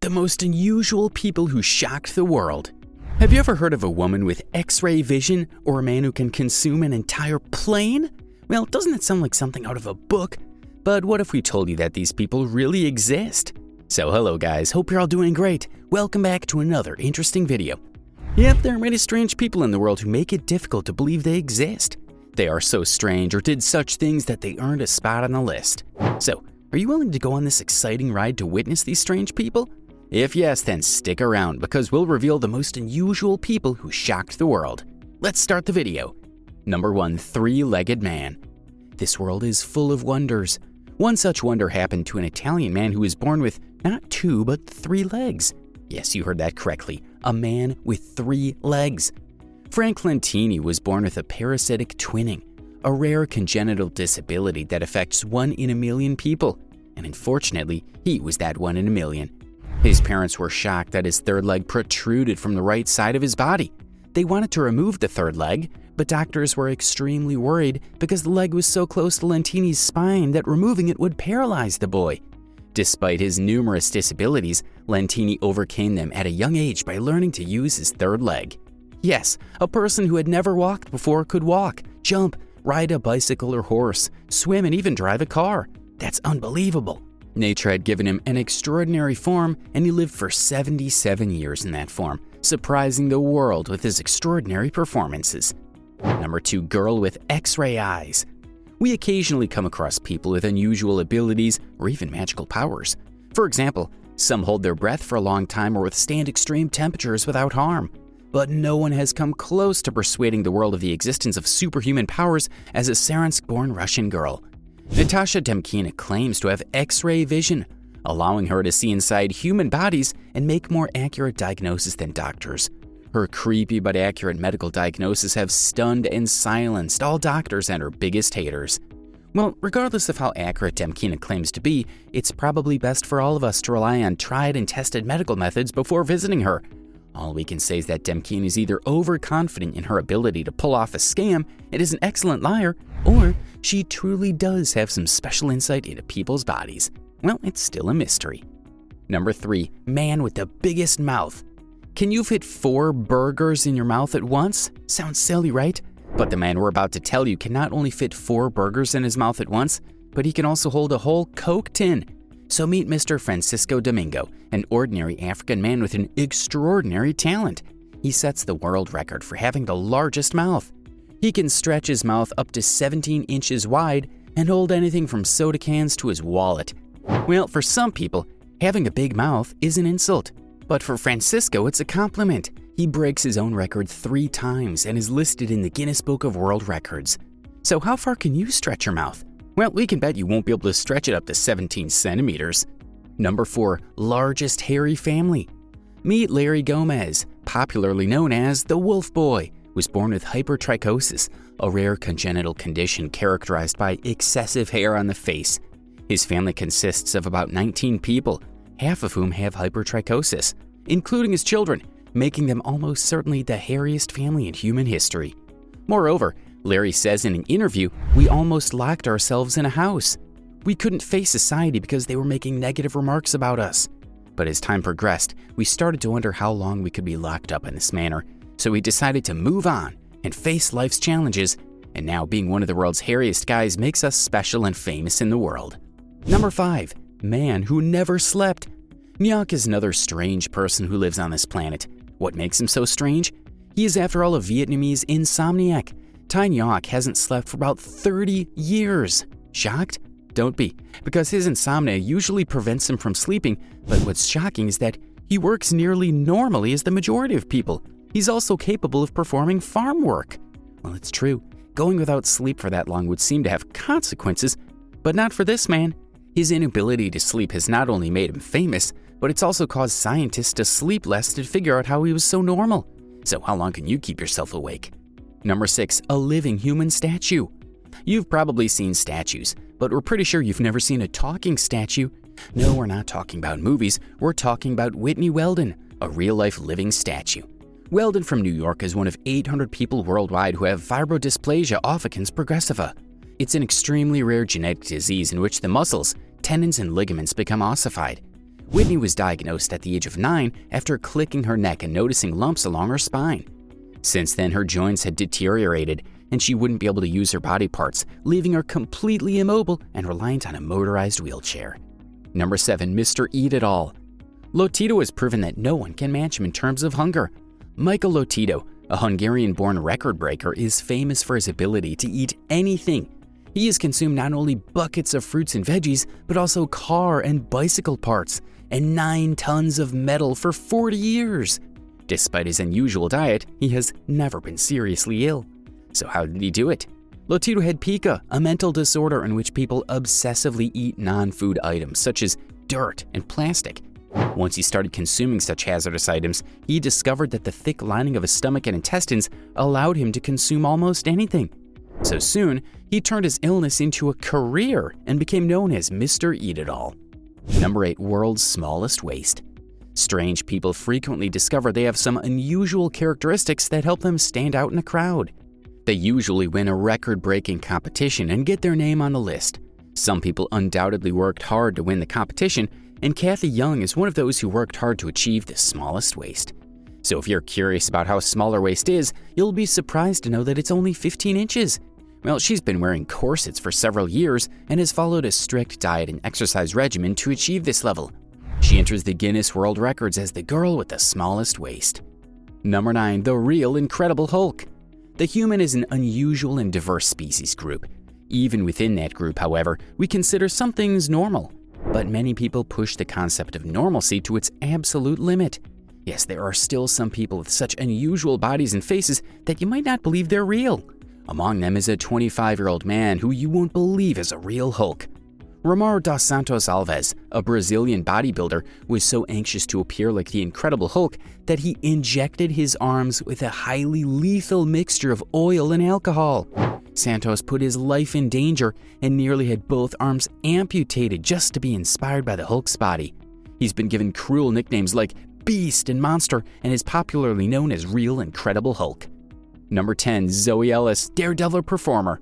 the most unusual people who shocked the world. Have you ever heard of a woman with X-ray vision or a man who can consume an entire plane? Well, doesn't that sound like something out of a book? But what if we told you that these people really exist? So hello guys, hope you're all doing great. Welcome back to another interesting video. Yep, there are many strange people in the world who make it difficult to believe they exist. They are so strange or did such things that they earned a spot on the list. So, are you willing to go on this exciting ride to witness these strange people? If yes, then stick around because we'll reveal the most unusual people who shocked the world. Let's start the video. Number 1, three-legged man. This world is full of wonders. One such wonder happened to an Italian man who was born with not 2 but 3 legs. Yes, you heard that correctly. A man with 3 legs. Frank Lentini was born with a parasitic twinning, a rare congenital disability that affects 1 in a million people. And unfortunately, he was that 1 in a million. His parents were shocked that his 3rd leg protruded from the right side of his body. They wanted to remove the 3rd leg, but doctors were extremely worried because the leg was so close to Lentini's spine that removing it would paralyze the boy. Despite his numerous disabilities, Lentini overcame them at a young age by learning to use his 3rd leg. Yes, a person who had never walked before could walk, jump, ride a bicycle or horse, swim, and even drive a car. That's unbelievable. Nature had given him an extraordinary form, and he lived for 77 years in that form, surprising the world with his extraordinary performances. Number 2, girl with X-ray eyes. We occasionally come across people with unusual abilities or even magical powers. For example, some hold their breath for a long time or withstand extreme temperatures without harm. But no one has come close to persuading the world of the existence of superhuman powers as a Saransk-born Russian girl. Natasha Demkina claims to have X-ray vision, allowing her to see inside human bodies and make more accurate diagnoses than doctors. Her creepy but accurate medical diagnoses have stunned and silenced all doctors and her biggest haters. Well, regardless of how accurate Demkina claims to be, it's probably best for all of us to rely on tried and tested medical methods before visiting her. All we can say is that Demkina is either overconfident in her ability to pull off a scam and is an excellent liar, or she truly does have some special insight into people's bodies. Well, it's still a mystery. Number 3, man with the biggest mouth. Can you fit 4 burgers in your mouth at once? Sounds silly, right? But the man we're about to tell you can not only fit 4 burgers in his mouth at once, but he can also hold a whole Coke tin. So meet Mr. Francisco Domingo, an ordinary African man with an extraordinary talent. He sets the world record for having the largest mouth. He can stretch his mouth up to 17 inches wide and hold anything from soda cans to his wallet. Well, for some people, having a big mouth is an insult. But for Francisco, it's a compliment. He breaks his own record 3 times and is listed in the Guinness Book of World Records. So how far can you stretch your mouth? Well, we can bet you won't be able to stretch it up to 17 centimeters. Number 4, largest hairy family. Meet Larry Gomez, popularly known as the Wolf Boy, was born with hypertrichosis, a rare congenital condition characterized by excessive hair on the face. His family consists of about 19 people, half of whom have hypertrichosis, including his children, making them almost certainly the hairiest family in human history. Moreover, Larry says in an interview, we almost locked ourselves in a house. We couldn't face society because they were making negative remarks about us. But as time progressed, we started to wonder how long we could be locked up in this manner, so we decided to move on and face life's challenges, and now being one of the world's hairiest guys makes us special and famous in the world. Number 5, man who never slept. Nyok is another strange person who lives on this planet. What makes him so strange? He is, after all, a Vietnamese insomniac. Thai Nyok hasn't slept for about 30 years. Shocked? Don't be, because his insomnia usually prevents him from sleeping, but what's shocking is that he works nearly normally as the majority of people. He's also capable of performing farm work. Well, it's true. Going without sleep for that long would seem to have consequences, but not for this man. His inability to sleep has not only made him famous, but it's also caused scientists to sleep less to figure out how he was so normal. So how long can you keep yourself awake? Number 6, a living human statue. You've probably seen statues, but we're pretty sure you've never seen a talking statue. No, we're not talking about movies, we're talking about Whitney Weldon, a real-life living statue. Weldon from New York is one of 800 people worldwide who have fibrodysplasia ossificans progressiva. It's an extremely rare genetic disease in which the muscles, tendons, and ligaments become ossified. Whitney was diagnosed at the age of 9 after clicking her neck and noticing lumps along her spine. Since then, her joints had deteriorated and she wouldn't be able to use her body parts, leaving her completely immobile and reliant on a motorized wheelchair. Number 7. Mr. Eat-It-All. Lotito has proven that no one can match him in terms of hunger. Michael Lotito, a Hungarian-born record breaker, is famous for his ability to eat anything. He has consumed not only buckets of fruits and veggies, but also car and bicycle parts, and 9 tons of metal for 40 years. Despite his unusual diet, he has never been seriously ill. So how did he do it? Lotito had pica, a mental disorder in which people obsessively eat non-food items such as dirt and plastic. Once he started consuming such hazardous items, he discovered that the thick lining of his stomach and intestines allowed him to consume almost anything. So soon, he turned his illness into a career and became known as Mr. Eat-It-All. Number 8. World's smallest waist. Strange people frequently discover they have some unusual characteristics that help them stand out in a crowd. They usually win a record-breaking competition and get their name on the list. Some people undoubtedly worked hard to win the competition, and Kathy Young is one of those who worked hard to achieve the smallest waist. So if you're curious about how small her waist is, you'll be surprised to know that it's only 15 inches. Well, she's been wearing corsets for several years and has followed a strict diet and exercise regimen to achieve this level. She enters the Guinness World Records as the girl with the smallest waist. Number 9. The Real Incredible Hulk. The human is an unusual and diverse species group. Even within that group, however, we consider some things normal. But many people push the concept of normalcy to its absolute limit. Yes, there are still some people with such unusual bodies and faces that you might not believe they're real. Among them is a 25-year-old man who you won't believe is a real Hulk. Ramar dos Santos Alves, a Brazilian bodybuilder, was so anxious to appear like the Incredible Hulk that he injected his arms with a highly lethal mixture of oil and alcohol. Santos put his life in danger and nearly had both arms amputated just to be inspired by the Hulk's body. He's been given cruel nicknames like Beast and Monster and is popularly known as Real Incredible Hulk. Number 10. Zoe Ellis, Daredevil performer.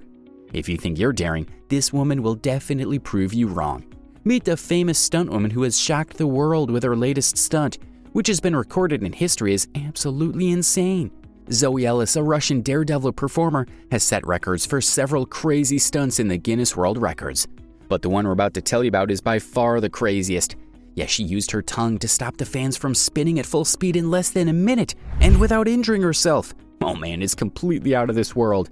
If you think you're daring, this woman will definitely prove you wrong. Meet the famous stuntwoman who has shocked the world with her latest stunt, which has been recorded in history as absolutely insane. Zoe Ellis, a Russian Daredevil performer, has set records for several crazy stunts in the Guinness World Records. But the one we're about to tell you about is by far the craziest. Yes, she used her tongue to stop the fans from spinning at full speed in less than a minute and without injuring herself. Oh man, it's completely out of this world.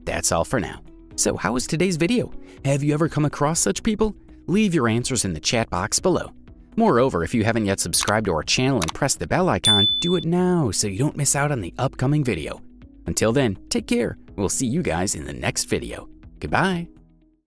That's all for now. So how was today's video? Have you ever come across such people? Leave your answers in the chat box below. Moreover, if you haven't yet subscribed to our channel and pressed the bell icon, do it now so you don't miss out on the upcoming video. Until then, take care. We'll see you guys in the next video. Goodbye.